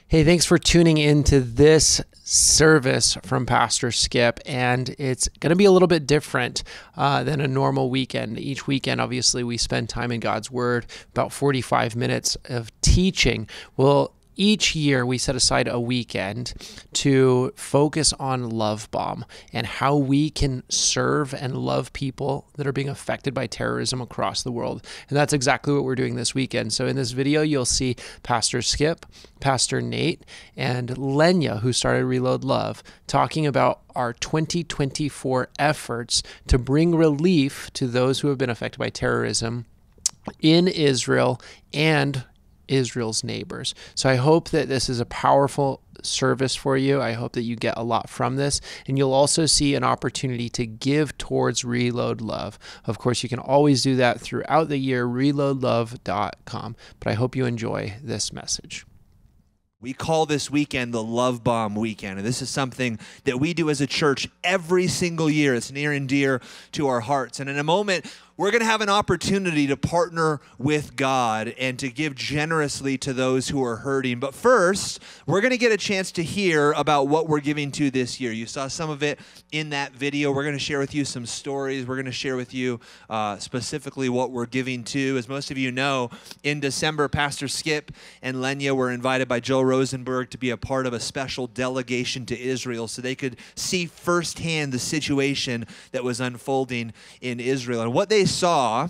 Hey, thanks for tuning into this service from Pastor Skip, and it's going to be a little bit different than a normal weekend. Each weekend, obviously, we spend time in God's Word, about 45 minutes of teaching. Well, each year we set aside a weekend to focus on Love Bomb and how we can serve and love people that are being affected by terrorism across the world. And that's exactly what we're doing this weekend. So in this video, you'll see Pastor Skip, Pastor Nate, and Lenya, who started Reload Love, talking about our 2024 efforts to bring relief to those who have been affected by terrorism in Israel and Israel's neighbors. So I hope that this is a powerful service for you. I hope that you get a lot from this, and you'll also see an opportunity to give towards Reload Love. Of course, you can always do that throughout the year, reloadlove.com, but I hope you enjoy this message. We call this weekend the Love Bomb Weekend, and this is something that we do as a church every single year. It's near and dear to our hearts, and in a moment, we're going to have an opportunity to partner with God and to give generously to those who are hurting. But first, we're going to get a chance to hear about what we're giving to this year. You saw some of it in that video. We're going to share with you some stories. We're going to share with you specifically what we're giving to. As most of you know, in December, Pastor Skip and Lenya were invited by Joel Rosenberg to be a part of a special delegation to Israel so they could see firsthand the situation that was unfolding in Israel. And what they saw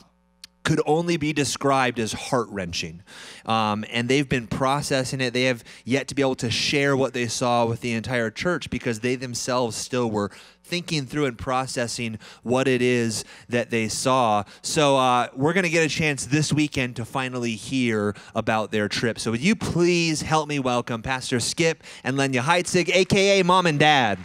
could only be described as heart-wrenching. And they've been processing it. They have yet to be able to share what they saw with the entire church because they themselves still were thinking through and processing what it is that they saw. So we're going to get a chance this weekend to finally hear about their trip. So would you please help me welcome Pastor Skip and Lenya Heitzig, a.k.a. Mom and Dad.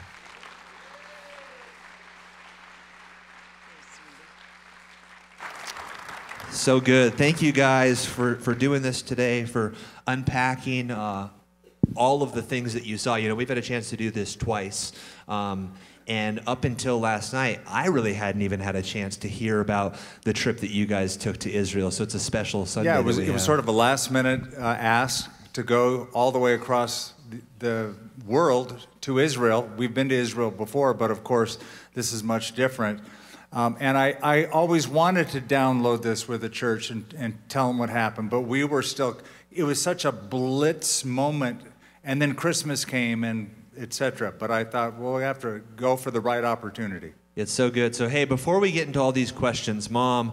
So good. Thank you guys for doing this today, for unpacking all of the things that you saw. You know, we've had a chance to do this twice. And up until last night, I really hadn't even had a chance to hear about the trip that you guys took to Israel. So it's a special Sunday. Yeah, it was sort of a last-minute ask to go all the way across the world to Israel. We've been to Israel before, but of course, this is much different. And I always wanted to download this with the church and tell them what happened, but we were still, it was such a blitz moment, and then Christmas came and etc. But I thought, well, we have to go for the right opportunity. It's so good. So, hey, before we get into all these questions, Mom,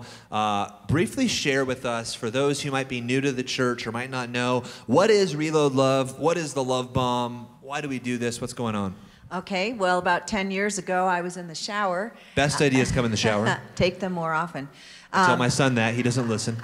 briefly share with us, for those who might be new to the church or might not know, what is Reload Love? What is the Love Bomb? Why do we do this? What's going on? Okay, well, about 10 years ago, I was in the shower. Best ideas come in the shower. Take them more often. I tell my son that. He doesn't listen.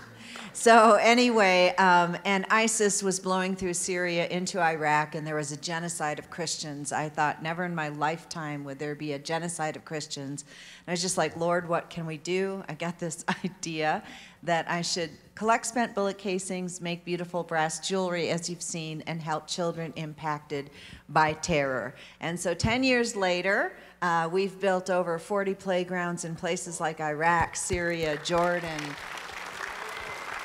So anyway, and ISIS was blowing through Syria into Iraq, and there was a genocide of Christians. I thought, never in my lifetime would there be a genocide of Christians. And I was just like, Lord, what can we do? I got this idea that I should collect spent bullet casings, make beautiful brass jewelry, as you've seen, and help children impacted by terror. And so 10 years later, we've built over 40 playgrounds in places like Iraq, Syria, Jordan,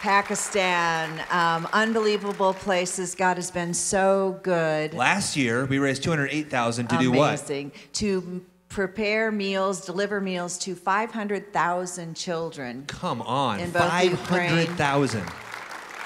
Pakistan, unbelievable places. God has been so good. Last year, we raised $208,000 to do what? Amazing. To prepare meals, deliver meals to 500,000 children. Come on, in both 500,000.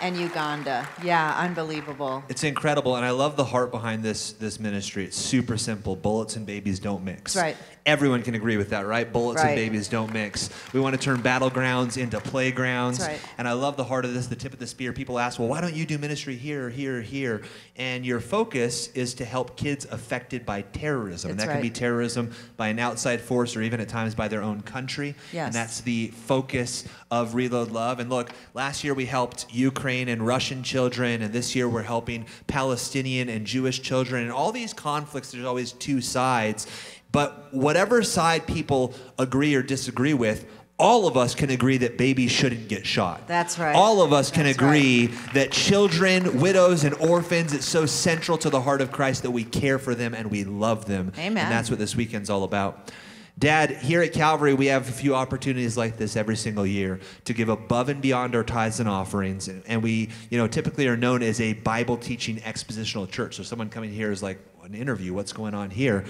And Uganda. Yeah, unbelievable. It's incredible, and I love the heart behind this ministry. It's super simple. Bullets and babies don't mix. That's right. Everyone can agree with that, right? Bullets and babies don't mix. We want to turn battlegrounds into playgrounds. That's right. And I love the heart of this, the tip of the spear. People ask, well, why don't you do ministry here, here, here? And your focus is to help kids affected by terrorism. That's and that can be terrorism by an outside force or even at times by their own country. Yes. And that's the focus of Reload Love. And look, last year we helped Ukraine and Russian children, and this year we're helping Palestinian and Jewish children. And all these conflicts, there's always two sides. But whatever side people agree or disagree with, all of us can agree that babies shouldn't get shot. That's right. All of us can agree that children, widows, and orphans, it's so central to the heart of Christ that we care for them and we love them. Amen. And that's what this weekend's all about. Dad, here at Calvary, we have a few opportunities like this every single year to give above and beyond our tithes and offerings. And we, typically are known as a Bible teaching expositional church. So someone coming here is like, an interview, what's going on here?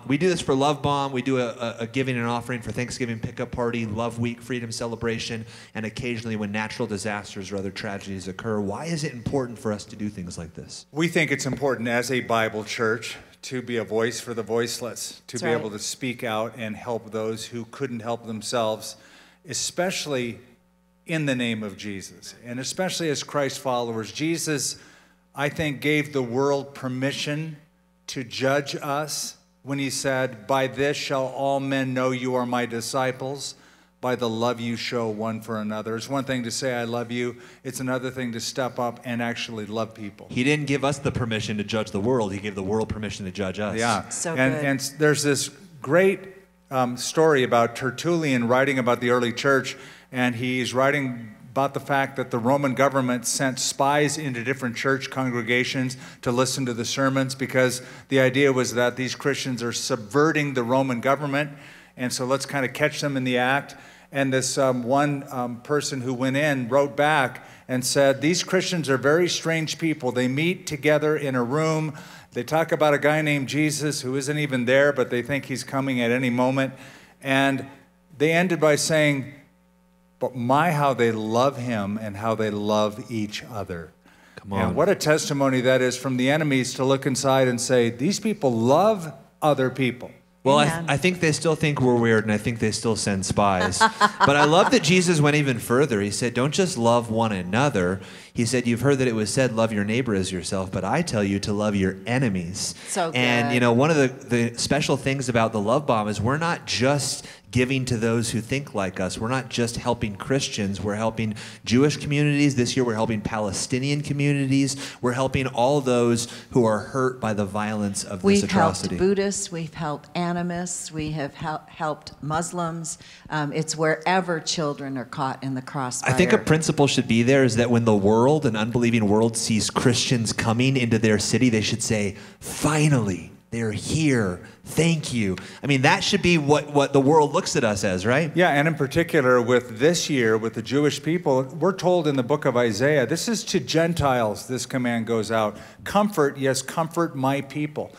We do this for Love Bomb. We do a giving and offering for Thanksgiving pickup party, Love Week, Freedom Celebration, and occasionally when natural disasters or other tragedies occur. Why is it important for us to do things like this? We think it's important as a Bible church to be a voice for the voiceless, to be able to speak out and help those who couldn't help themselves, especially in the name of Jesus, and especially as Christ followers. Jesus, I think, gave the world permission to judge us when he said, "By this shall all men know you are my disciples, by the love you show one for another." It's one thing to say, "I love you." It's another thing to step up and actually love people. He didn't give us the permission to judge the world. He gave the world permission to judge us. Yeah. So good. And there's this great story about Tertullian writing about the early church, and he's writing about the fact that the Roman government sent spies into different church congregations to listen to the sermons, because the idea was that these Christians are subverting the Roman government, and so let's kind of catch them in the act. And this one person who went in wrote back and said, "These Christians are very strange people. They meet together in a room. They talk about a guy named Jesus who isn't even there, but they think he's coming at any moment." And they ended by saying, "But my, how they love him and how they love each other." Come on. And what a testimony that is from the enemies to look inside and say, these people love other people. Well, I think they still think we're weird, and I think they still send spies. But I love that Jesus went even further. He said, don't just love one another. He said, you've heard that it was said, love your neighbor as yourself, but I tell you to love your enemies. So good. And, one of the special things about the Love Bomb is we're not just giving to those who think like us. We're not just helping Christians. We're helping Jewish communities. This year we're helping Palestinian communities. We're helping all those who are hurt by the violence of this atrocity. We've helped Buddhists. We've helped animists. We have helped Muslims. It's wherever children are caught in the crossfire. I think a principle should be there is that when the world, an unbelieving world, sees Christians coming into their city, they should say, finally, they're here. Thank you. I mean, that should be what the world looks at us as, right? Yeah, and in particular with this year, with the Jewish people, we're told in the book of Isaiah, this is to Gentiles, this command goes out. Comfort, yes, comfort my people.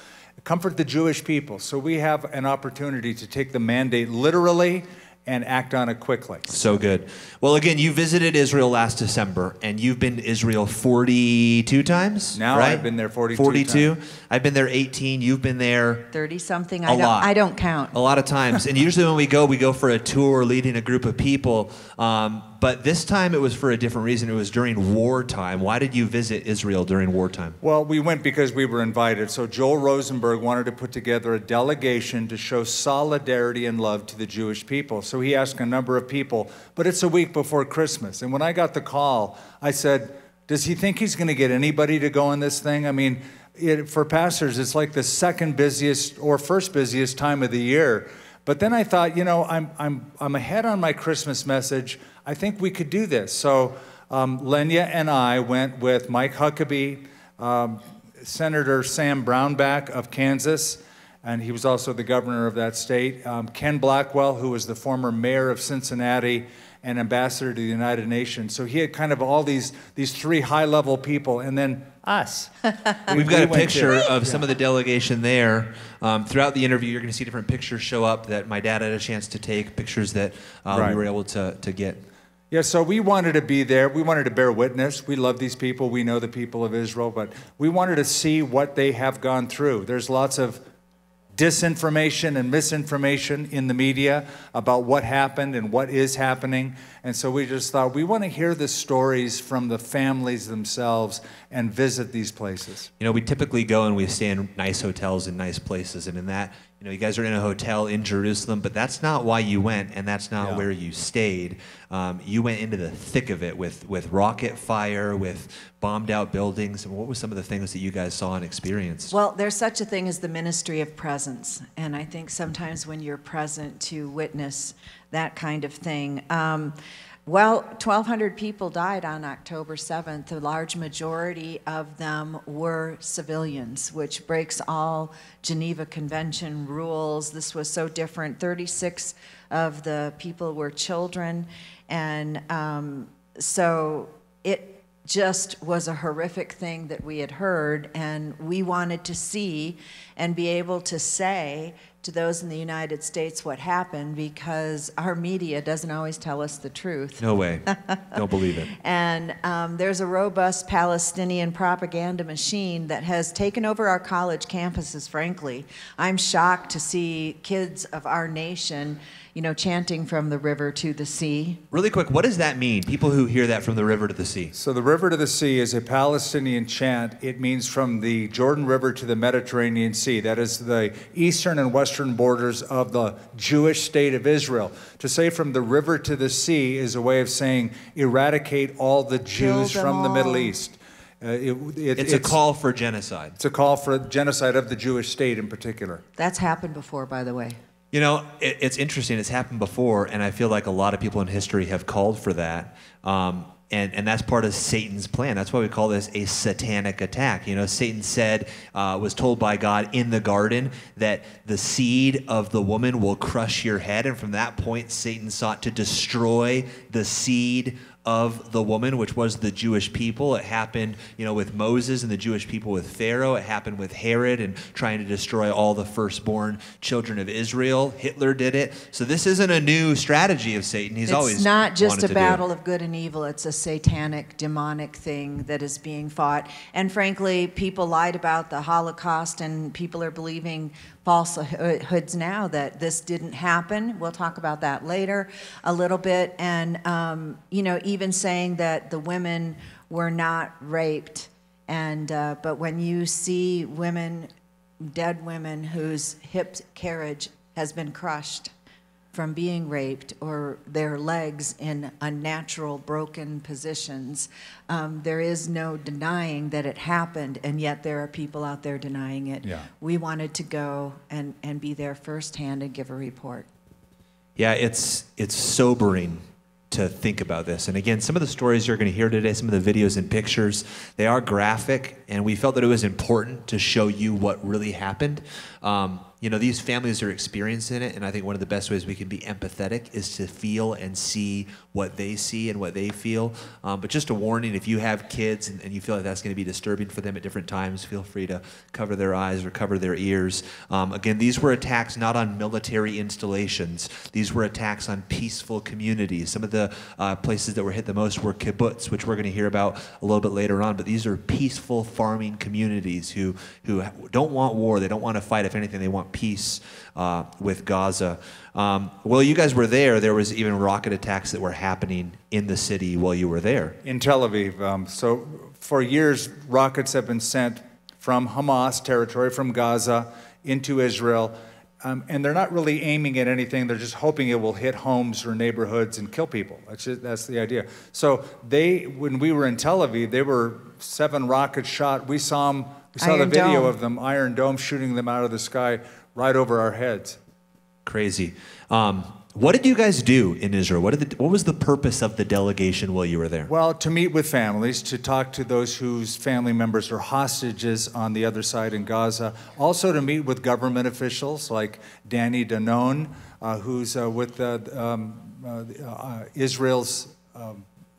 Comfort the Jewish people. So we have an opportunity to take the mandate literally and act on it quickly. So good. Well, again, you visited Israel last December, and you've been to Israel 42 times? Now right? I've been there 42 42? times. I've been there 18. You've been there 30-something. a lot. I don't count. A lot of times. And usually when we go for a tour leading a group of people. But this time it was for a different reason. It was during wartime. Why did you visit Israel during wartime? Well, we went because we were invited. So Joel Rosenberg wanted to put together a delegation to show solidarity and love to the Jewish people. So he asked a number of people, but it's a week before Christmas. And when I got the call, I said, does he think he's going to get anybody to go on this thing? I mean, for pastors, it's like the second busiest or first busiest time of the year. But then I thought, I'm ahead on my Christmas message. I think we could do this. So Lenya and I went with Mike Huckabee, Senator Sam Brownback of Kansas, and he was also the governor of that state, Ken Blackwell, who was the former mayor of Cincinnati and ambassador to the United Nations. So he had kind of all these three high-level people, and then us. We've got a picture of some of the delegation there. Throughout the interview, you're going to see different pictures show up that my dad had a chance to take, pictures that we were able to get. Yeah, so we wanted to be there. We wanted to bear witness. We love these people. We know the people of Israel, but we wanted to see what they have gone through. There's lots of disinformation and misinformation in the media about what happened and what is happening. And so we just thought, we want to hear the stories from the families themselves and visit these places. We typically go and we stay in nice hotels in nice places. And in that, you guys are in a hotel in Jerusalem, but that's not why you went, and that's not where you stayed. You went into the thick of it with rocket fire, with bombed out buildings. And what were some of the things that you guys saw and experienced? Well, there's such a thing as the ministry of presence. And I think sometimes when you're present to witness that kind of thing, Well, 1,200 people died on October 7th. The large majority of them were civilians, which breaks all Geneva Convention rules. This was so different. 36 of the people were children, and so it just was a horrific thing that we had heard, and we wanted to see and be able to say to those in the United States what happened, because our media doesn't always tell us the truth. No way. Don't believe it. And there's a robust Palestinian propaganda machine that has taken over our college campuses, frankly. I'm shocked to see kids of our nation, you know, chanting from the river to the sea. Really quick, what does that mean? People who hear that from the river to the sea. So the river to the sea is a Palestinian chant. It means from the Jordan River to the Mediterranean Sea. That is the eastern and western borders of the Jewish state of Israel. To say from the river to the sea is a way of saying eradicate all the Jews from the Middle East. It's a call for genocide. It's a call for genocide of the Jewish state in particular. That's happened before, by the way. You know, it's interesting. It's happened before, and I feel like a lot of people in history have called for that. And that's part of Satan's plan. That's why we call this a satanic attack. You know, Satan said, was told by God in the garden that the seed of the woman will crush your head. And from that point, Satan sought to destroy the seed of the woman, which was the Jewish people. It happened, you know, with Moses and the Jewish people with Pharaoh. It happened with Herod and trying to destroy all the firstborn children of Israel. Hitler did it. So this isn't a new strategy of Satan. He's always It's not just wanted a to battle do. of good and evil. It's a satanic, demonic thing that is being fought. And frankly, people lied about the Holocaust, and people are believing falsehoods now that this didn't happen. We'll talk about that later a little bit. And, you know, even saying that the women were not raped. And, but when you see women, dead women whose hip carriage has been crushed from being raped, or their legs in unnatural broken positions, there is no denying that it happened, and yet there are people out there denying it. Yeah. We wanted to go and be there firsthand and give a report. Yeah, it's sobering to think about this. And again, some of the stories you're going to hear today, some of the videos and pictures, they are graphic, and we felt that it was important to show you what really happened. You know, these families are experiencing it, and I think one of the best ways we can be empathetic is to feel and see what they see and what they feel. But just a warning, if you have kids and you feel like that's going to be disturbing for them at different times, feel free to cover their eyes or cover their ears. Again, these were attacks not on military installations. These were attacks on peaceful communities. Some of the places that were hit the most were kibbutz, which we're going to hear about a little bit later on. But these are peaceful farming communities who don't want war. They don't want to fight. If anything, they want peace with Gaza. Well, you guys were there. There was even rocket attacks that were happening in the city while you were there. In Tel Aviv. So for years, rockets have been sent from Hamas territory, from Gaza, into Israel. And they're not really aiming at anything. They're just hoping it will hit homes or neighborhoods and kill people. That's the idea. So when we were in Tel Aviv, there were 7 rockets shot. We saw them. We saw the video of them, Iron Dome, shooting them out of the sky right over our heads. Crazy. What did you guys do in Israel? What was the purpose of the delegation while you were there? Well, to meet with families, to talk to those whose family members are hostages on the other side in Gaza. Also to meet with government officials like Danny Danon, who's with Israel's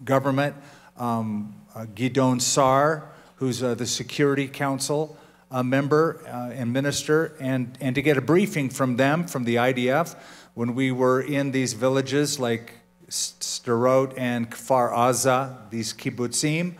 government, Gidon Sar, who's the Security Council member and minister, and to get a briefing from them, from the IDF, when we were in these villages like Sderot and Kfar Aza, these kibbutzim.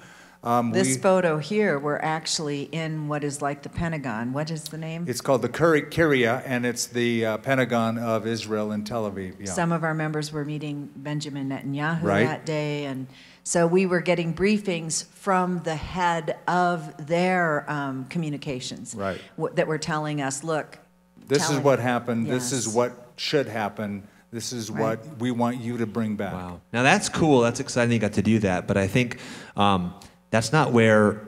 This photo here, we're actually in what is like the Pentagon. What is the name? It's called the Kiryat, and it's the Pentagon of Israel in Tel Aviv. Yeah. Some of our members were meeting Benjamin Netanyahu Right. that day, and so we were getting briefings from the head of their communications, Right. that were telling us, look, This is what happened. Yes. This is what should happen. This is Right. what we want you to bring back. Wow. Now that's cool. That's exciting you got to do that. But I think that's not where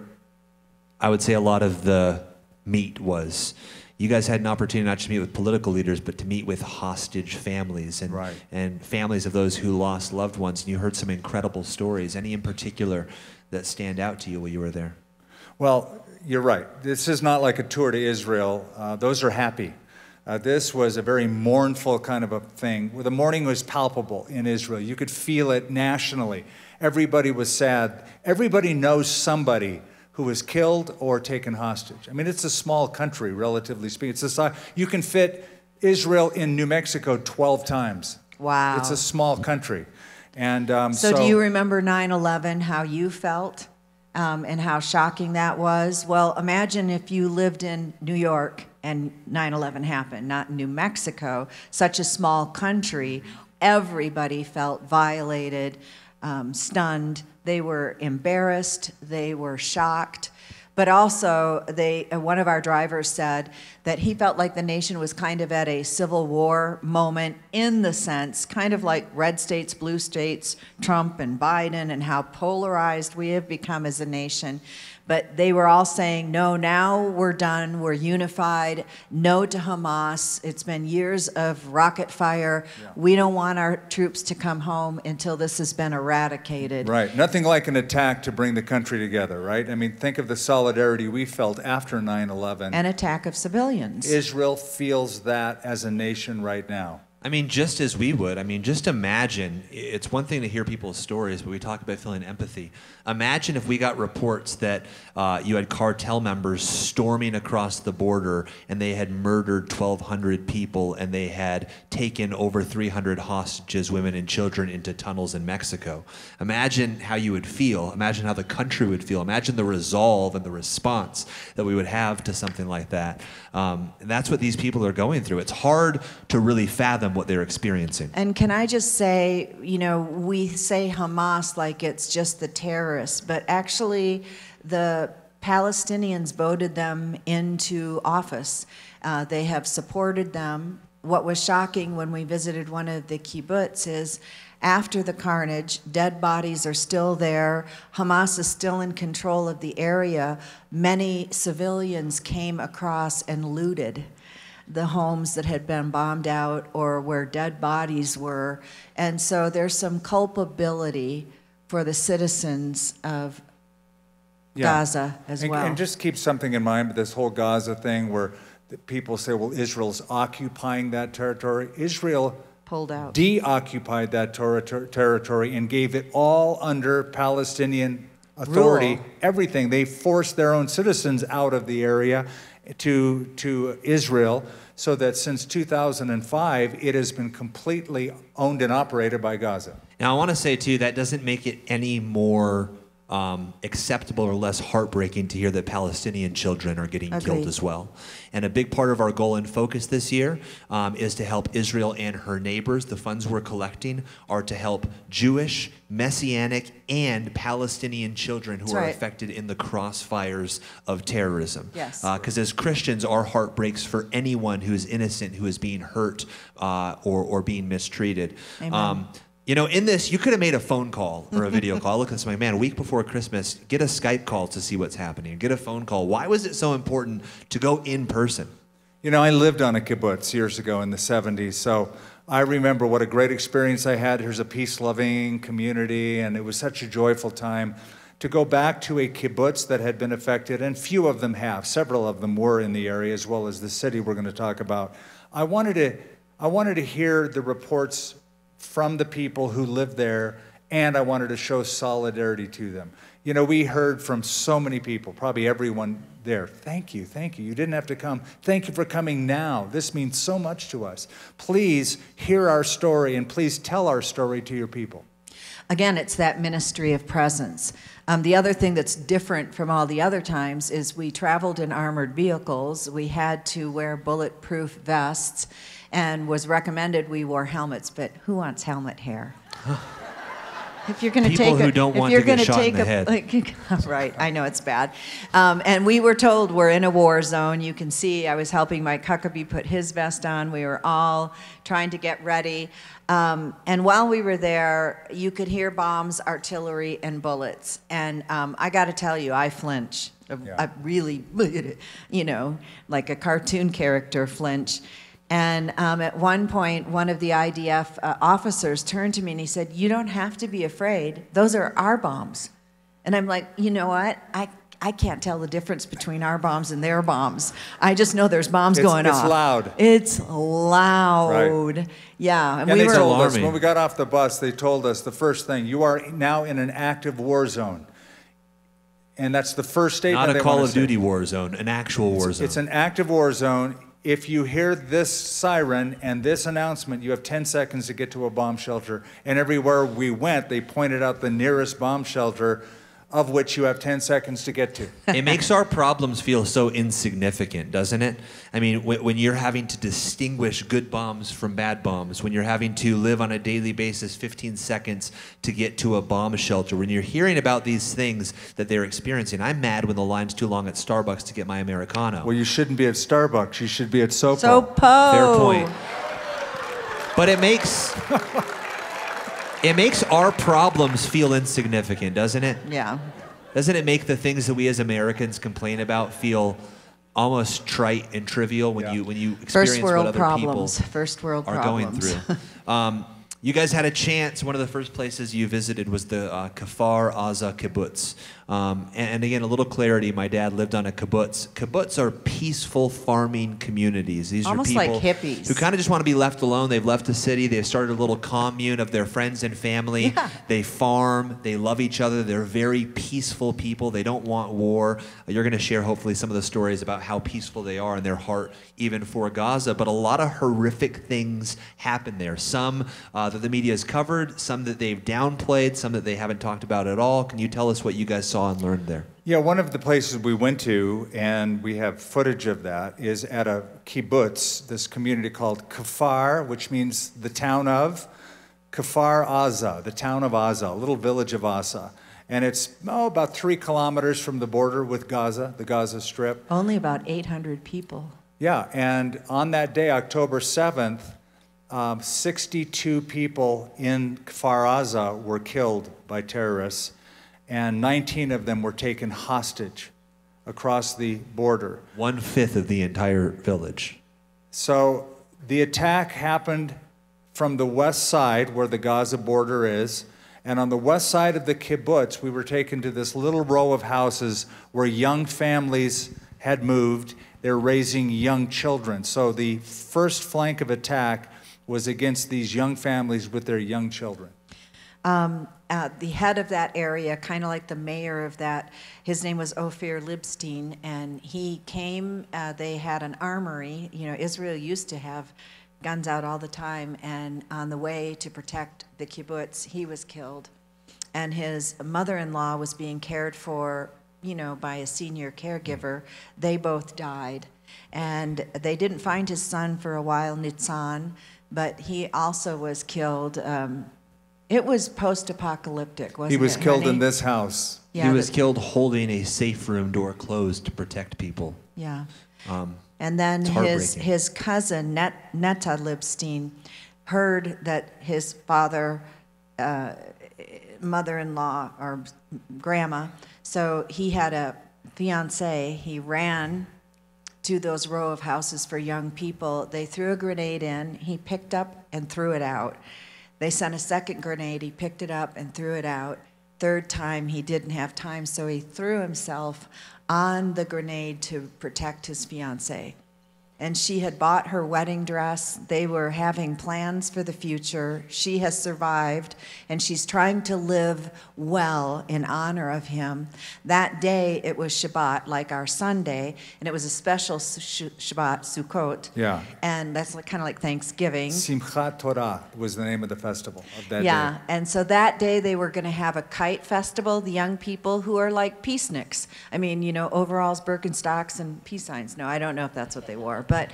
I would say a lot of the meat was. you guys had an opportunity not just to meet with political leaders, but to meet with hostage families and, Right. and families of those who lost loved ones. And you heard some incredible stories. Any in particular that stand out to you while you were there? Well, you're right. This is not like a tour to Israel. Those are happy. This was a very mournful kind of a thing, where the mourning was palpable in Israel. You could feel it nationally. Everybody was sad. Everybody knows somebody who was killed or taken hostage. I mean, it's a small country, relatively speaking. You can fit Israel in New Mexico 12 times. Wow. It's a small country. And So do you remember 9/11, how you felt and how shocking that was? Well, imagine if you lived in New York and 9/11 happened, not in New Mexico, such a small country. Everybody felt violated, stunned. They were embarrassed. They were shocked. But also, one of our drivers said that he felt like the nation was kind of at a civil war moment, in the sense, kind of like red states, blue states, Trump and Biden, and how polarized we have become as a nation. But they were all saying, no, now we're done, we're unified, no to Hamas. It's been years of rocket fire. Yeah. We don't want our troops to come home until this has been eradicated. Right, nothing like an attack to bring the country together, right? I mean, think of the solidarity we felt after 9/11. An attack of civilians. Israel feels that as a nation right now. I mean, just as we would. I mean, just imagine, it's one thing to hear people's stories, but we talk about feeling empathy. Imagine if we got reports that you had cartel members storming across the border and they had murdered 1,200 people and they had taken over 300 hostages, women and children, into tunnels in Mexico. Imagine how you would feel. Imagine how the country would feel. Imagine the resolve and the response that we would have to something like that. And that's what these people are going through. It's hard to really fathom what they're experiencing. And can I just say, you know, we say Hamas like it's just the terrorists, but actually the Palestinians voted them into office. They have supported them. What was shocking when we visited one of the kibbutz is after the carnage, dead bodies are still there. Hamas is still in control of the area. Many civilians came across and looted the homes that had been bombed out or where dead bodies were. And so there's some culpability for the citizens of Gaza as well. And just keep something in mind with this whole Gaza thing where people say, well, Israel's occupying that territory. Israel pulled out, deoccupied that territory and gave it all under Palestinian authority. Rule. Everything. They forced their own citizens out of the area to Israel, so that since 2005, it has been completely owned and operated by Gaza. Now, I want to say, too, that doesn't make it any more acceptable or less heartbreaking to hear that Palestinian children are getting killed as well. And a big part of our goal and focus this year is to help Israel and her neighbors. The funds we're collecting are to help Jewish, Messianic, and Palestinian children who are affected in the crossfires of terrorism. Yes. Because as Christians, our heart breaks for anyone who is innocent, who is being hurt or being mistreated. Amen. You know, in this, you could have made a phone call or a video call. I look at this, I'm like, man, a week before Christmas, get a Skype call to see what's happening. Get a phone call. Why was it so important to go in person? You know, I lived on a kibbutz years ago in the 70s, so I remember what a great experience I had. Here's a peace-loving community, and it was such a joyful time to go back to a kibbutz that had been affected, and few of them have. Several of them were in the area, as well as the city we're going to talk about. I wanted to hear the reports from the people who lived there, and I wanted to show solidarity to them. You know, we heard from so many people, probably everyone there. Thank you, thank you. You didn't have to come. Thank you for coming now. This means so much to us. Please hear our story, and please tell our story to your people. Again, it's that ministry of presence. The other thing that's different from all the other times is we traveled in armored vehicles. We had to wear bulletproof vests, and was recommended we wore helmets, but who wants helmet hair? If you're going to take people who don't want to get shot in the head. Right, I know it's bad. And we were told we're in a war zone. You can see I was helping Mike Huckabee put his vest on. We were all trying to get ready. And while we were there, you could hear bombs, artillery, and bullets. And I got to tell you, I flinch. a really, like a cartoon character flinch. And at one point, one of the IDF officers turned to me and he said, "You don't have to be afraid. Those are our bombs." And I'm like, you know what? I can't tell the difference between our bombs and their bombs. I just know there's bombs going off. It's loud. It's loud. Right. Yeah. And they told us, when we got off the bus, they told us the first thing, you are now in an active war zone. And that's the first statement. Not a Call of Duty war zone, an actual war zone. It's an active war zone. If you hear this siren and this announcement, you have 10 seconds to get to a bomb shelter. And everywhere we went, they pointed out the nearest bomb shelter, of which you have 10 seconds to get to. It makes our problems feel so insignificant, doesn't it? I mean, when you're having to distinguish good bombs from bad bombs, when you're having to live on a daily basis 15 seconds to get to a bomb shelter, when you're hearing about these things that they're experiencing, I'm mad when the line's too long at Starbucks to get my Americano. Well, you shouldn't be at Starbucks. You should be at Sopo. Sopo. Fair point. But it makes our problems feel insignificant, doesn't it? Yeah. Doesn't it make the things that we as Americans complain about feel almost trite and trivial when you experience what other people are going through? You guys had a chance. One of the first places you visited was the Kfar Aza kibbutz. And again, a little clarity. My dad lived on a kibbutz. Kibbutz are peaceful farming communities. These almost are people like hippies who kind of just want to be left alone. They've left the city. They've started a little commune of their friends and family. Yeah. They farm. They love each other. They're very peaceful people. They don't want war. You're going to share hopefully some of the stories about how peaceful they are in their heart, even for Gaza. But a lot of horrific things happen there. Some that the media has covered, some that they've downplayed, some that they haven't talked about at all. Can you tell us what you guys saw and learned there? Yeah, one of the places we went to, and we have footage of that, is at a kibbutz, this community called Kfar, which means the town of, Kfar Aza, the town of Aza, a little village of Aza. And it's about 3 kilometers from the border with Gaza, the Gaza Strip. Only about 800 people. Yeah, and on that day, October 7th, 62 people in Kfar Aza were killed by terrorists, and 19 of them were taken hostage across the border. 1/5 of the entire village. So the attack happened from the west side, where the Gaza border is, and on the west side of the kibbutz, we were taken to this little row of houses where young families had moved. They're raising young children. So the first flank of attack was against these young families with their young children. The head of that area, kind of like the mayor of that, his name was Ophir Libstein, and he came, they had an armory. You know, Israel used to have guns out all the time, and on the way to protect the kibbutz, he was killed. And his mother-in-law was being cared for, by a senior caregiver. They both died. And they didn't find his son for a while, Nitzan, but he also was killed. It was post-apocalyptic, wasn't it? He was killed in this house. Yeah, he was killed holding a safe room door closed to protect people. Yeah. And then his cousin, Netta Libstein, heard that his father, mother-in-law, or grandma, so he had a fiancée. He ran to those row of houses for young people. They threw a grenade in. He picked up and threw it out. They sent a second grenade. He picked it up and threw it out. Third time, he didn't have time, so he threw himself on the grenade to protect his fiancée. And she had bought her wedding dress. They were having plans for the future. She has survived, and she's trying to live well in honor of him. That day, it was Shabbat, like our Sunday, and it was a special Shabbat, Sukkot. Yeah. And that's kind of like Thanksgiving. Simchat Torah was the name of the festival of that day. Yeah, and so that day they were going to have a kite festival, the young people who are like peaceniks. I mean, overalls, Birkenstocks, and peace signs. No, I don't know if that's what they wore. But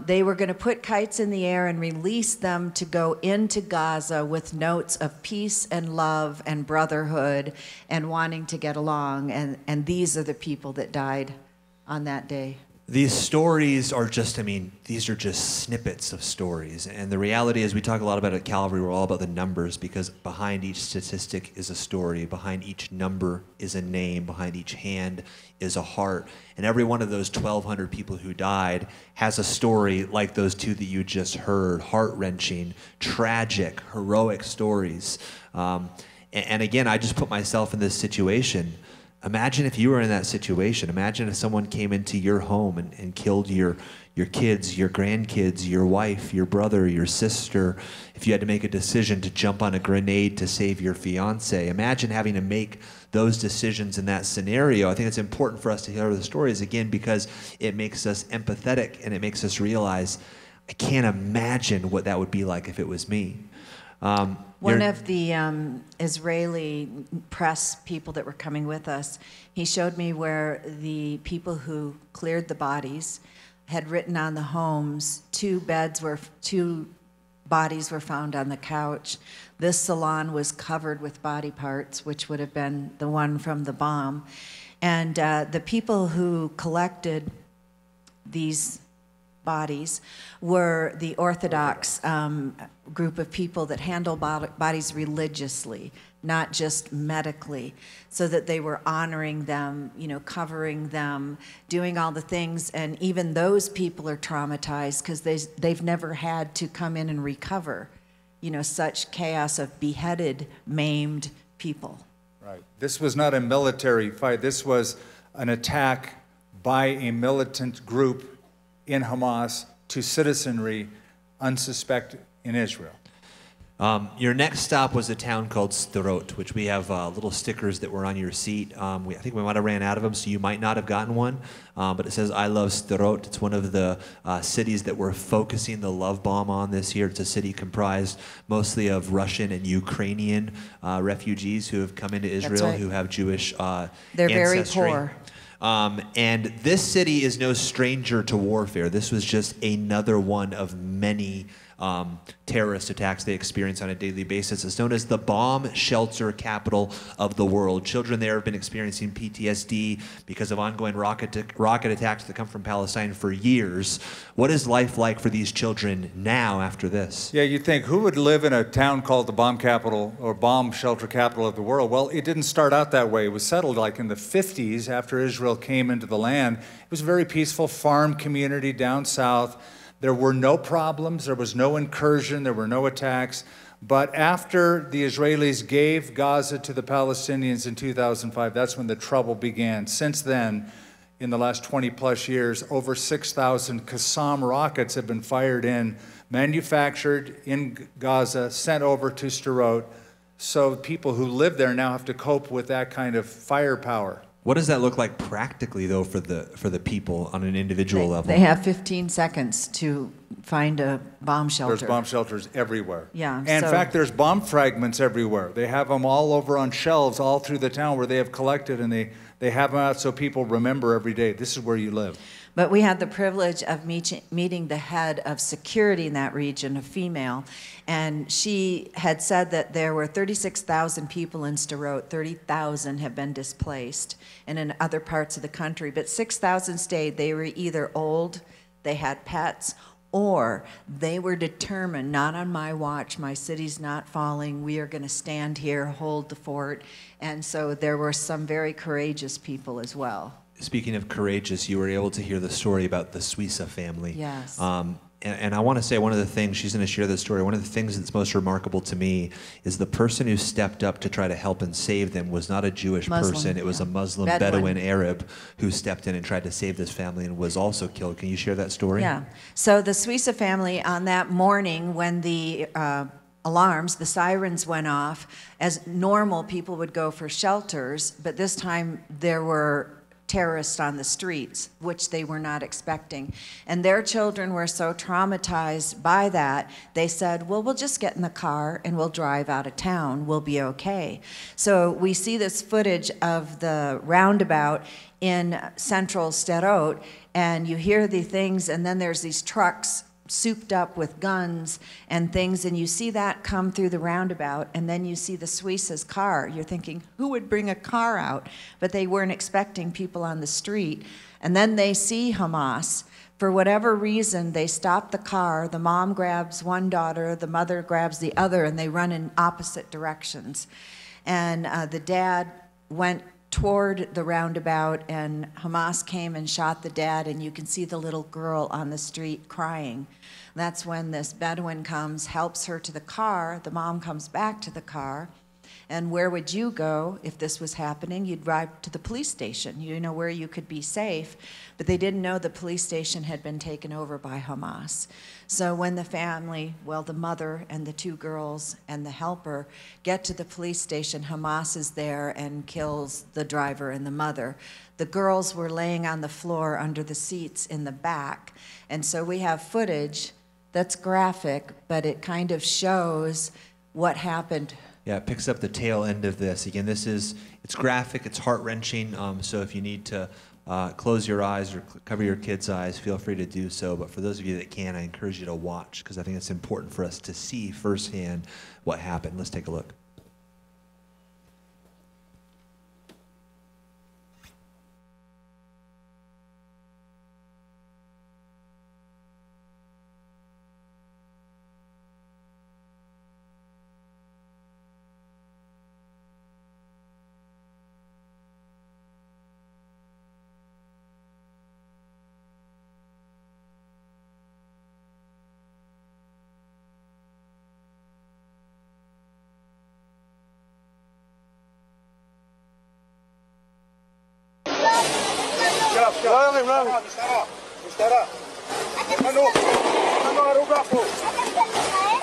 they were going to put kites in the air and release them to go into Gaza with notes of peace and love and brotherhood and wanting to get along. And these are the people that died on that day. These stories are just, these are just snippets of stories. And the reality is we talk a lot about at Calvary, we're all about the numbers, because behind each statistic is a story. Behind each number is a name. Behind each hand is a heart. And every one of those 1,200 people who died has a story like those two that you just heard, heart-wrenching, tragic, heroic stories. And again, I just put myself in this situation. Imagine if you were in that situation. Imagine if someone came into your home and killed your kids, your grandkids, your wife, your brother, your sister. If you had to make a decision to jump on a grenade to save your fiance. Imagine having to make those decisions in that scenario. I think it's important for us to hear the stories, again, because it makes us empathetic and it makes us realize, I can't imagine what that would be like if it was me. One of the Israeli press people that were coming with us, he showed me where the people who cleared the bodies had written on the homes, two bodies were found on the couch. This salon was covered with body parts, which would have been the one from the bomb. And the people who collected these bodies were the Orthodox group of people that handle bodies religiously, not just medically, so that they were honoring them, covering them, doing all the things. And even those people are traumatized because they've never had to come in and recover, such chaos of beheaded, maimed people. Right. This was not a military fight. This was an attack by a militant group in Hamas to citizenry unsuspected in Israel. Your next stop was a town called Sderot, which we have little stickers that were on your seat. I think we might have ran out of them, so you might not have gotten one. But it says, I love Sderot. It's one of the cities that we're focusing the love bomb on this year. It's a city comprised mostly of Russian and Ukrainian refugees who have come into Israel, right. who have Jewish They're ancestry. very poor. And this city is no stranger to warfare. This was just another one of many terrorist attacks they experience on a daily basis. It's known as the bomb shelter capital of the world. Children there have been experiencing PTSD because of ongoing rocket attacks that come from Palestine for years. What is life like for these children now after this? Yeah, you'd think, who would live in a town called the bomb capital or bomb shelter capital of the world? Well, it didn't start out that way. It was settled like in the 50s after Israel came into the land. It was a very peaceful farm community down south. There were no problems, there was no incursion, there were no attacks. But after the Israelis gave Gaza to the Palestinians in 2005, that's when the trouble began. Since then, in the last 20 plus years, over 6,000 Qassam rockets have been fired in, manufactured in Gaza, sent over to Sderot. So people who live there now have to cope with that kind of firepower. What does that look like practically, though, for the people on an individual level? They have 15 seconds to find a bomb shelter. There's bomb shelters everywhere. Yeah. And in fact, there's bomb fragments everywhere. They have them all over on shelves all through the town where they have collected, and they have them out so people remember every day, this is where you live. But we had the privilege of meeting the head of security in that region, a female, and she had said that there were 36,000 people in Sderot, 30,000 have been displaced, and in other parts of the country, but 6,000 stayed. They were either old, they had pets, or they were determined, not on my watch, my city's not falling, we are going to stand here, hold the fort, and so there were some very courageous people as well. Speaking of courageous, you were able to hear the story about the Suissa family. Yes. And I want to say one of the things, she's going to share this story, one of the things that's most remarkable to me is the person who stepped up to try to help and save them was not a Jewish person. It was a Muslim Bedouin Arab who stepped in and tried to save this family and was also killed. Can you share that story? Yeah. So the Suissa family, on that morning when the alarms, the sirens went off, as normal people would go for shelters, but this time there were terrorists on the streets, which they were not expecting. And their children were so traumatized by that, they said, well, we'll just get in the car and we'll drive out of town. We'll be okay. So we see this footage of the roundabout in central Sderot, and you hear the things, and then there's these trucks souped up with guns and things, and you see that come through the roundabout, and then you see the Suissa's car. You're thinking, who would bring a car out? But they weren't expecting people on the street. And then they see Hamas. For whatever reason, they stop the car. The mom grabs one daughter, the mother grabs the other, and they run in opposite directions. And the dad went toward the roundabout, and Hamas came and shot the dad, and you can see the little girl on the street crying. That's when this Bedouin comes, helps her to the car. The mom comes back to the car. And where would you go if this was happening? You'd drive to the police station. You know where you could be safe. But they didn't know the police station had been taken over by Hamas. So when the family, well, the mother and the two girls and the helper get to the police station, Hamas is there and kills the driver and the mother. The girls were laying on the floor under the seats in the back. And so we have footage that's graphic, but it kind of shows what happened. Yeah, it picks up the tail end of this. Again, it's graphic, it's heart-wrenching, so if you need to close your eyes or cover your kids' eyes, feel free to do so. But for those of you that can, I encourage you to watch, because I think it's important for us to see firsthand what happened. Let's take a look.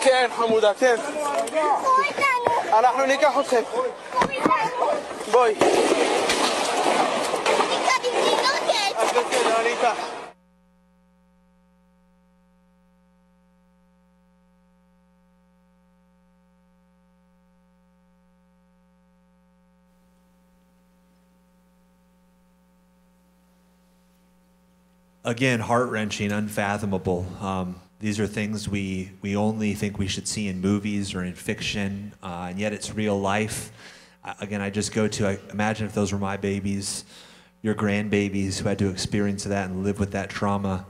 כן, חמודה, כן. אנחנו ניקח אתכם. בואי. אז בסדר, אני איתך. Again, heart-wrenching, unfathomable. These are things we only think we should see in movies or in fiction, and yet it's real life. Again, I just go to, imagine if those were my babies, your grandbabies who had to experience that and live with that trauma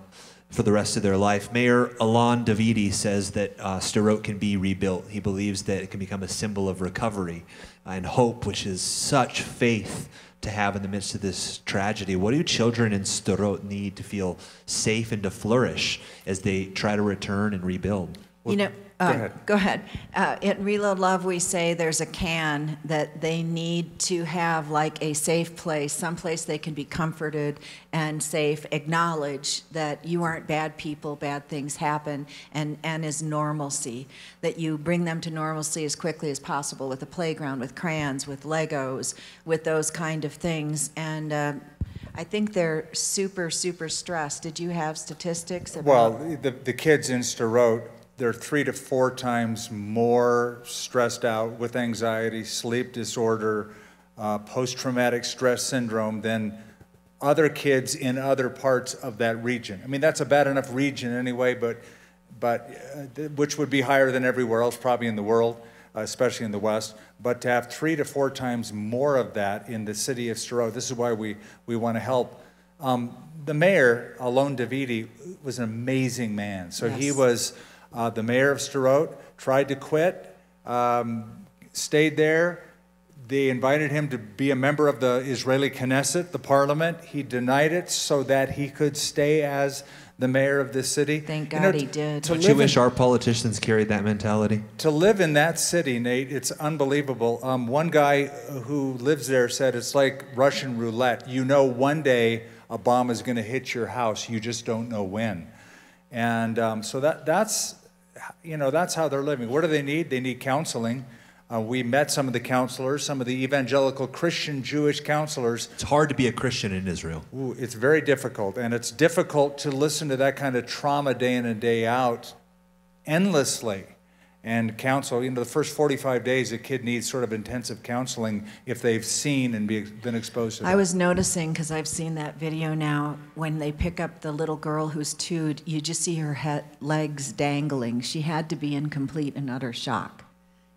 for the rest of their life. Mayor Alon Davidi says that Sderot can be rebuilt. He believes that it can become a symbol of recovery and hope, which is such faith to have in the midst of this tragedy. What do children in Sderot need to feel safe and to flourish as they try to return and rebuild? You know, go ahead. At Reload Love, we say there's a can that they need to have, like a safe place, someplace they can be comforted and safe, acknowledge that you aren't bad people, bad things happen, and is normalcy, that you bring them to normalcy as quickly as possible with a playground, with crayons, with Legos, with those kind of things. And I think they're super, super stressed. Did you have statistics about? Well, the kids in Sderot, they're 3 to 4 times more stressed out with anxiety, sleep disorder, post-traumatic stress syndrome than other kids in other parts of that region. I mean, that's a bad enough region anyway, but which would be higher than everywhere else probably in the world, especially in the West. But to have 3 to 4 times more of that in the city of Sderot, this is why we want to help. The mayor, Alon Davidi, was an amazing man. So yes. He was the mayor of Sderot, tried to quit, stayed there. They invited him to be a member of the Israeli Knesset, the parliament. He denied it so that he could stay as the mayor of this city. Thank God he did. Don't you wish our politicians carried that mentality? To live in that city, Nate, it's unbelievable. One guy who lives there said it's like Russian roulette. You know one day a bomb is going to hit your house. You just don't know when. And so that's how they're living. What do they need? They need counseling. We met some of the counselors, some of the evangelical Christian Jewish counselors. It's hard to be a Christian in Israel. Ooh, it's very difficult, and it's difficult to listen to that kind of trauma day in and day out endlessly. and counsel. The first 45 days, a kid needs sort of intensive counseling if they've seen and been exposed to that. I was noticing, because I've seen that video now, when they pick up the little girl who's 2, you just see her legs dangling. She had to be in complete and utter shock.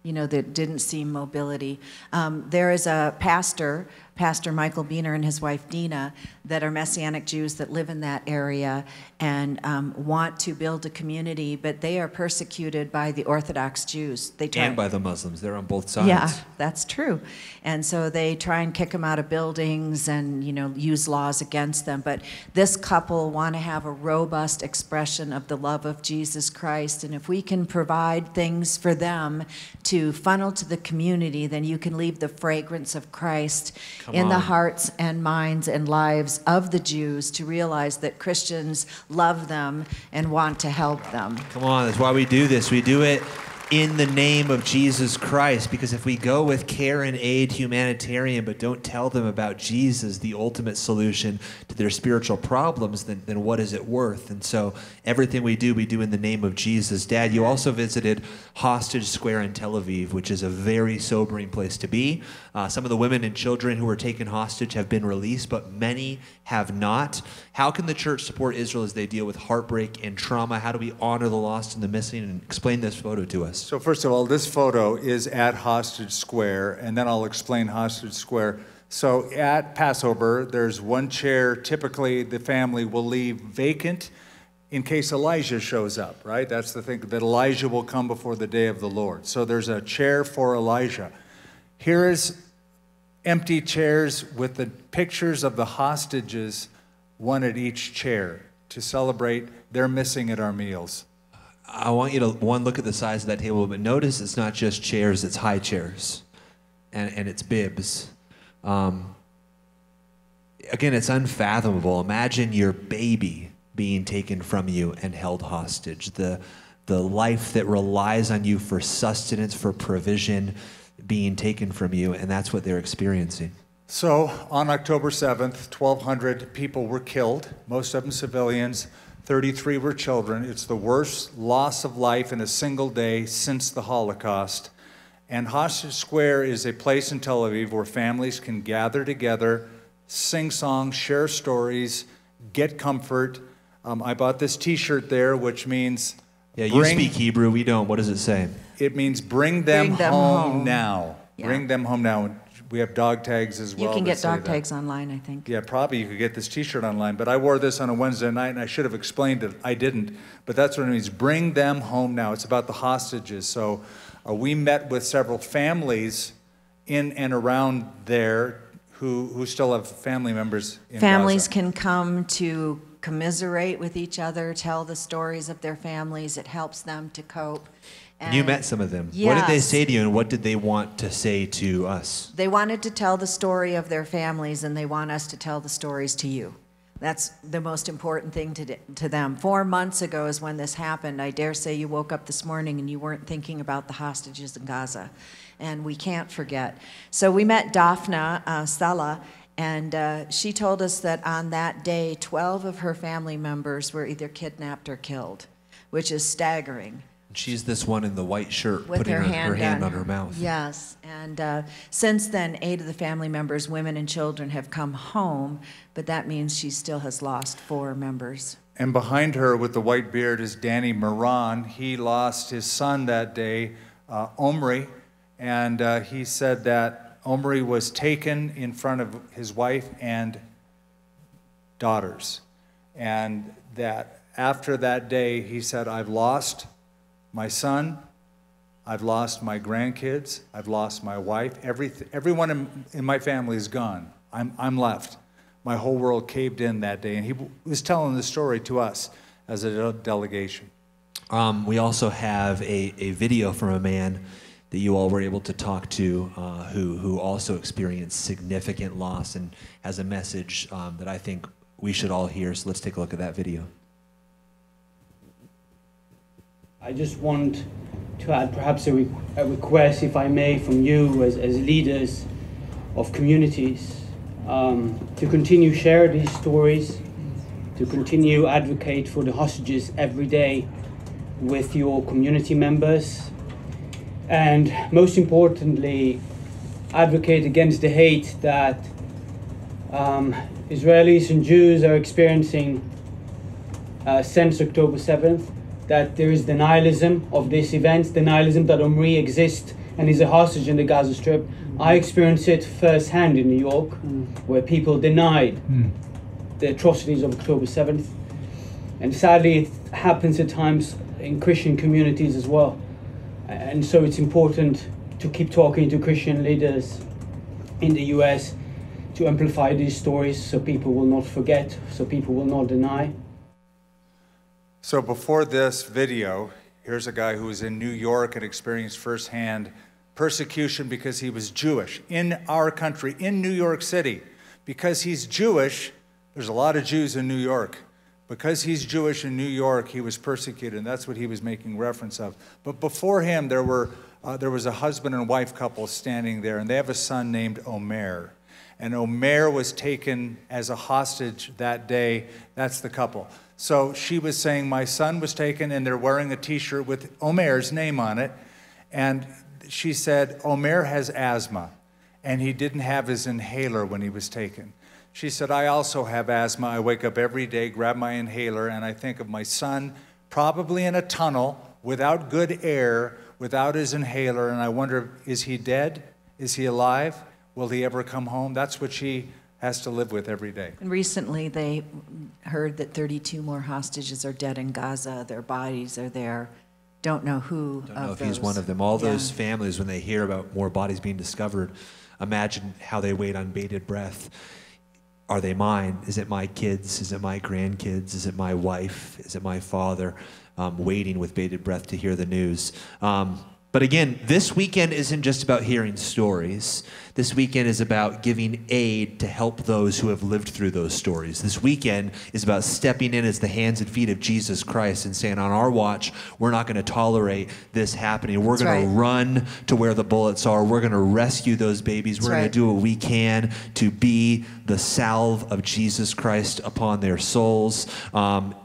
That didn't see mobility. There is a pastor, Pastor Michael Biener and his wife Dina, that are Messianic Jews that live in that area and want to build a community, but they are persecuted by the Orthodox Jews. And by the Muslims. They're on both sides. Yeah, that's true. And so they try and kick them out of buildings and, use laws against them. But this couple want to have a robust expression of the love of Jesus Christ. And if we can provide things for them to funnel to the community, then you can leave the fragrance of Christ in the hearts and minds and lives of the Jews to realize that Christians love them and want to help them. Come on, that's why we do this. We do it in the name of Jesus Christ, because if we go with care and aid humanitarian but don't tell them about Jesus, the ultimate solution to their spiritual problems, then what is it worth? And so everything we do in the name of Jesus. Dad, you also visited Hostage Square in Tel Aviv, which is a very sobering place to be. Some of the women and children who were taken hostage have been released, but many have not. How can the church support Israel as they deal with heartbreak and trauma? How do we honor the lost and the missing? And explain this photo to us. So first of all, this photo is at Hostage Square, and then I'll explain Hostage Square. So at Passover, there's one chair. Typically, the family will leave vacant in case Elijah shows up, right? That's the thing, that Elijah will come before the day of the Lord. So there's a chair for Elijah. Here is empty chairs with the pictures of the hostages, one at each chair, to celebrate their missing at our meals. I want you to, look at the size of that table, but notice it's not just chairs, it's high chairs, and it's bibs. Again, it's unfathomable. Imagine your baby being taken from you and held hostage. The life that relies on you for sustenance, for provision, being taken from you, and that's what they're experiencing. So on October 7th, 1,200 people were killed, most of them civilians. 33 were children. It's the worst loss of life in a single day since the Holocaust. And Hostage Square is a place in Tel Aviv where families can gather together, sing songs, share stories, get comfort. I bought this T-shirt there, which means... Yeah, you speak Hebrew, we don't. What does it say? It means bring them home now. Yeah. Bring them home now. We have dog tags as well. You can get dog tags online, I think. Yeah, probably you could get this T-shirt online. But I wore this on a Wednesday night, and I should have explained it. I didn't. But that's what it means. Bring them home now. It's about the hostages. So we met with several families in and around there who still have family members in Families Gaza. can come to commiserate with each other, tell the stories of their families. It helps them to cope. And you met some of them. Yes. What did they say to you, and what did they want to say to us? They wanted to tell the story of their families, and they want us to tell the stories to you. That's the most important thing to them. 4 months ago is when this happened. I dare say you woke up this morning and you weren't thinking about the hostages in Gaza. And we can't forget. So we met Daphna Sala, and she told us that on that day, 12 of her family members were either kidnapped or killed, which is staggering. She's this one in the white shirt, With putting her hand on her mouth. Yes, and since then, 8 of the family members, women and children, have come home, but that means she still has lost 4 members. And behind her with the white beard is Danny Moran. He lost his son that day, Omri, and he said that Omri was taken in front of his wife and daughters. And that after that day, he said, I've lost my son, I've lost my grandkids, I've lost my wife, everyone in my family is gone. I'm left. My whole world caved in that day. And he was telling the story to us as a delegation. We also have a video from a man that you all were able to talk to who also experienced significant loss and has a message that I think we should all hear. So let's take a look at that video. I just want to add perhaps a request, if I may, from you as leaders of communities, to continue share these stories, to continue advocate for the hostages every day with your community members, and most importantly, advocate against the hate that Israelis and Jews are experiencing since October 7th, that there is denialism of this event, denialism that Omri exists and is a hostage in the Gaza Strip. I experienced it firsthand in New York, where people denied the atrocities of October 7th. And sadly, it happens at times in Christian communities as well. And so it's important to keep talking to Christian leaders in the US to amplify these stories so people will not forget, so people will not deny. So before this video, here's a guy who was in New York and experienced firsthand persecution because he was Jewish in our country, in New York City. Because he's Jewish, there's a lot of Jews in New York. Because he's Jewish in New York, he was persecuted, and that's what he was making reference of. But before him, there was a husband and wife couple standing there, and they have a son named Omer. And Omer was taken as a hostage that day. That's the couple. So she was saying, my son was taken, and they're wearing a T-shirt with Omer's name on it. And she said, Omer has asthma, and he didn't have his inhaler when he was taken. She said, I also have asthma. I wake up every day, grab my inhaler, and I think of my son probably in a tunnel without good air, without his inhaler, and I wonder, is he dead? Is he alive? Will he ever come home? That's what she has to live with every day. And recently they heard that 32 more hostages are dead in Gaza. Their bodies are there. Don't know who Don't know if he's one of them. All those families, when they hear about more bodies being discovered, imagine how they wait on bated breath. Are they mine? Is it my kids? Is it my grandkids? Is it my wife? Is it my father? Waiting with bated breath to hear the news. But again, this weekend isn't just about hearing stories. This weekend is about giving aid to help those who have lived through those stories. This weekend is about stepping in as the hands and feet of Jesus Christ and saying, on our watch, we're not going to tolerate this happening. We're going to run to where the bullets are. We're going to rescue those babies. We're going to do what we can to be the salve of Jesus Christ upon their souls.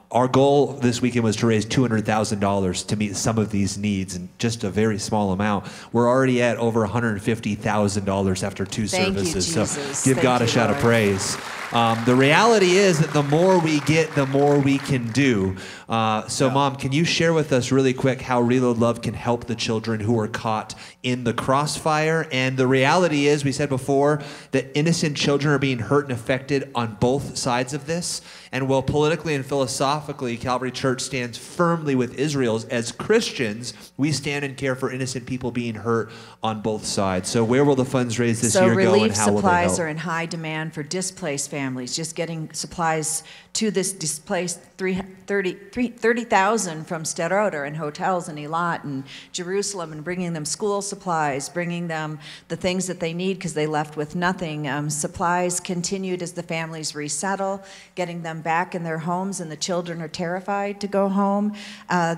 Our goal this weekend was to raise $200,000 to meet some of these needs, and just a very small amount. We're already at over $150,000 after two services. So give God a shout of praise. The reality is that the more we get, the more we can do. Mom, can you share with us really quick how Reload Love can help the children who are caught in the crossfire? And the reality is, we said before, that innocent children are being hurt and affected on both sides of this. And while politically and philosophically, Calvary Church stands firmly with Israel, as Christians, we stand and care for innocent people being hurt on both sides. So where will the funds raised this year go, and how will they help? Relief supplies are in high demand for displaced families. Just getting supplies to this displaced 30,000 from Sderot and hotels in Eilat and Jerusalem, and bringing them school supplies, bringing them the things that they need because they left with nothing. Supplies continued as the families resettle, getting them back in their homes, and the children are terrified to go home.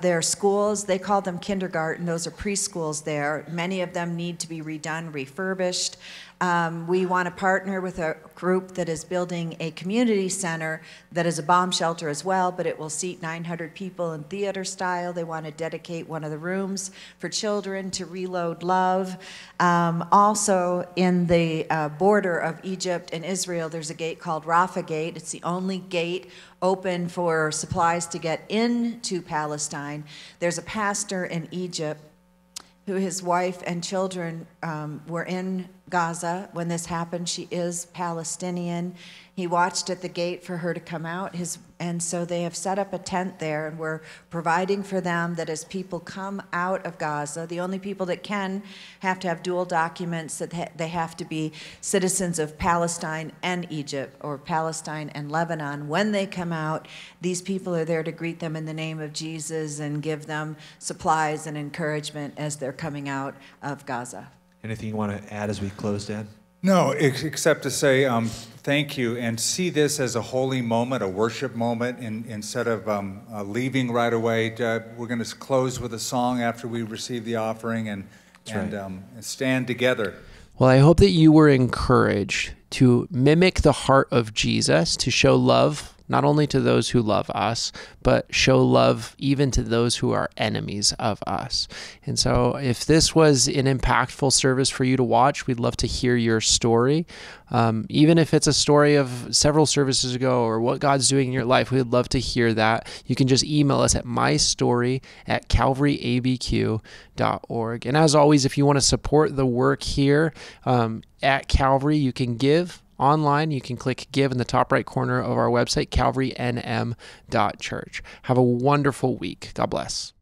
Their schools, they call them kindergarten. Those are preschools there. Many of them need to be redone, refurbished. We want to partner with a group that is building a community center that is a bomb shelter as well, but it will seat 900 people in theater style. They want to dedicate one of the rooms for children to Reload Love. Also, in the border of Egypt and Israel, there's a gate called Rafah Gate. It's the only gate open for supplies to get into Palestine. There's a pastor in Egypt who his wife and children were in Gaza when this happened. She is Palestinian. He watched at the gate for her to come out, and so they have set up a tent there, and we're providing for them that as people come out of Gaza, the only people that can have to have dual documents, that they have to be citizens of Palestine and Egypt, or Palestine and Lebanon. When they come out, these people are there to greet them in the name of Jesus and give them supplies and encouragement as they're coming out of Gaza. Anything you want to add as we close, Dan? No, except to say thank you, and see this as a holy moment, a worship moment, instead of leaving right away. We're going to close with a song after we receive the offering, and stand together. Well, I hope that you were encouraged to mimic the heart of Jesus, to show love not only to those who love us, but show love even to those who are enemies of us. And so if this was an impactful service for you to watch, we'd love to hear your story. Even if it's a story of several services ago or what God's doing in your life, we'd love to hear that. You can just email us at mystory@calvaryabq.org. And as always, if you want to support the work here at Calvary, you can give online. You can click give in the top right corner of our website, calvarynm.church. Have a wonderful week. God bless.